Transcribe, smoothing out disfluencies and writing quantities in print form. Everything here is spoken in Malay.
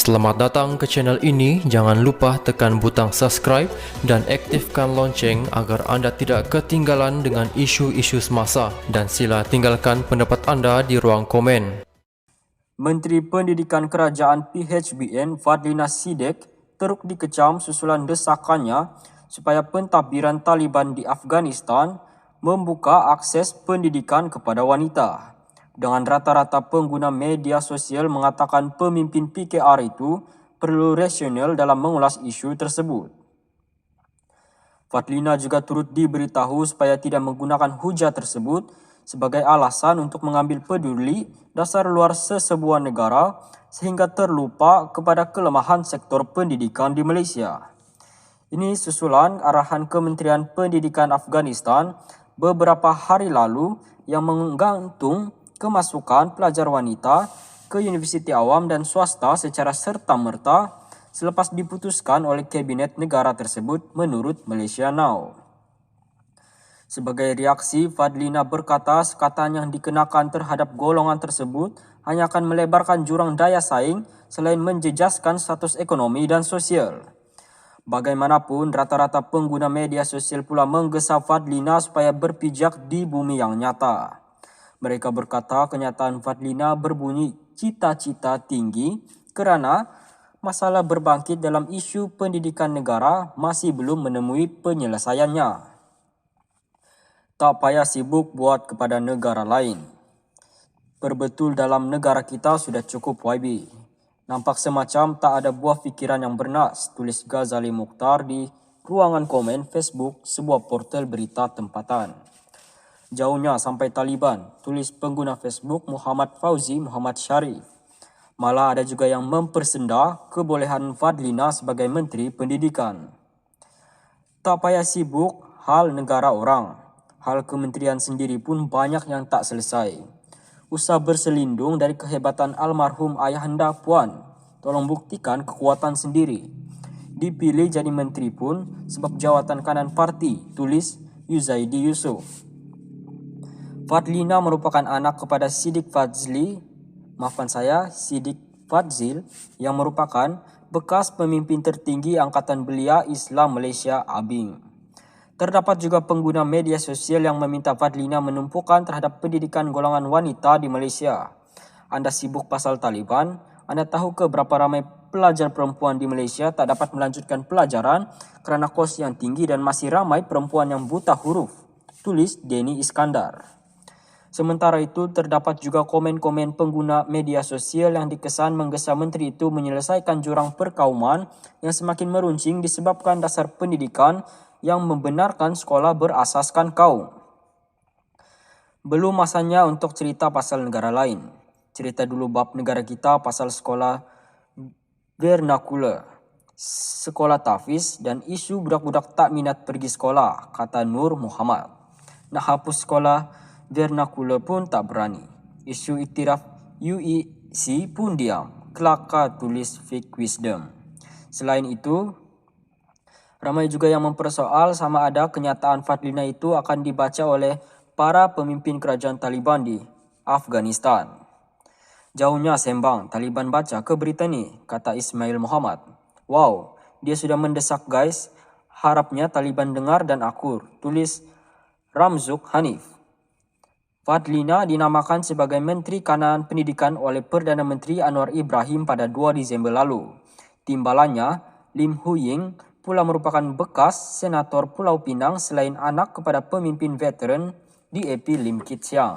Selamat datang ke channel ini. Jangan lupa tekan butang subscribe dan aktifkan lonceng agar anda tidak ketinggalan dengan isu-isu semasa, dan sila tinggalkan pendapat anda di ruang komen. Menteri Pendidikan Kerajaan PHBN Fadlina Siddiq teruk dikecam susulan desakannya supaya pentadbiran Taliban di Afghanistan membuka akses pendidikan kepada wanita. Dengan rata-rata pengguna media sosial mengatakan pemimpin PKR itu perlu rasional dalam mengulas isu tersebut. Fadlina juga turut diberitahu supaya tidak menggunakan hujah tersebut sebagai alasan untuk mengambil peduli dasar luar sesebuah negara sehingga terlupa kepada kelemahan sektor pendidikan di Malaysia. Ini susulan arahan Kementerian Pendidikan Afghanistan beberapa hari lalu yang menggantung kemasukan pelajar wanita ke universiti awam dan swasta secara serta-merta selepas diputuskan oleh Kabinet negara tersebut menurut Malaysia Now. Sebagai reaksi, Fadlina berkata sekatan yang dikenakan terhadap golongan tersebut hanya akan melebarkan jurang daya saing selain menjejaskan status ekonomi dan sosial. Bagaimanapun, rata-rata pengguna media sosial pula menggesa Fadlina supaya berpijak di bumi yang nyata. Mereka berkata kenyataan Fadlina berbunyi cita-cita tinggi kerana masalah berbangkit dalam isu pendidikan negara masih belum menemui penyelesaiannya. Tak payah sibuk buat kepada negara lain. Berbetul dalam negara kita sudah cukup YB. Nampak semacam tak ada buah fikiran yang bernas, tulis Ghazali Mukhtar di ruangan komen Facebook sebuah portal berita tempatan. Jauhnya sampai Taliban, tulis pengguna Facebook Muhammad Fauzi Muhammad Syarif. Malah ada juga yang mempersenda kebolehan Fadlina sebagai Menteri Pendidikan. Tak payah sibuk hal negara orang. Hal kementerian sendiri pun banyak yang tak selesai. Usah berselindung dari kehebatan almarhum ayahanda Puan. Tolong buktikan kekuatan sendiri. Dipilih jadi menteri pun sebab jawatan kanan parti, tulis Yuzaidi Yusof. Fadlina merupakan anak kepada Siddiq Fadzil yang merupakan bekas pemimpin tertinggi Angkatan Belia Islam Malaysia ABIM. Terdapat juga pengguna media sosial yang meminta Fadlina menumpukan terhadap pendidikan golongan wanita di Malaysia. Anda sibuk pasal Taliban? Anda tahu ke berapa ramai pelajar perempuan di Malaysia tak dapat melanjutkan pelajaran kerana kos yang tinggi dan masih ramai perempuan yang buta huruf? Tulis Denny Iskandar. Sementara itu, terdapat juga komen-komen pengguna media sosial yang dikesan menggesa menteri itu menyelesaikan jurang perkauman yang semakin meruncing disebabkan dasar pendidikan yang membenarkan sekolah berasaskan kaum. Belum masanya untuk cerita pasal negara lain. Cerita dulu bab negara kita pasal sekolah vernakular, sekolah tahfiz dan isu budak-budak tak minat pergi sekolah, kata Nur Muhammad. Nak hapus sekolah vernakular pun tak berani. Isu iktiraf UEC pun diam. Kelakar, tulis Fake Wisdom. Selain itu, ramai juga yang mempersoal sama ada kenyataan Fadlina itu akan dibaca oleh para pemimpin kerajaan Taliban di Afghanistan. Jauhnya sembang, Taliban baca ke berita ni, kata Ismail Muhammad. Wow, dia sudah mendesak guys. Harapnya Taliban dengar dan akur, tulis Ramzuk Hanif. Fadlina dinamakan sebagai Menteri Kanan Pendidikan oleh Perdana Menteri Anwar Ibrahim pada 2 Disember lalu. Timbalannya, Lim Hu Ying pula merupakan bekas Senator Pulau Pinang selain anak kepada pemimpin veteran DAP Lim Kit Siang.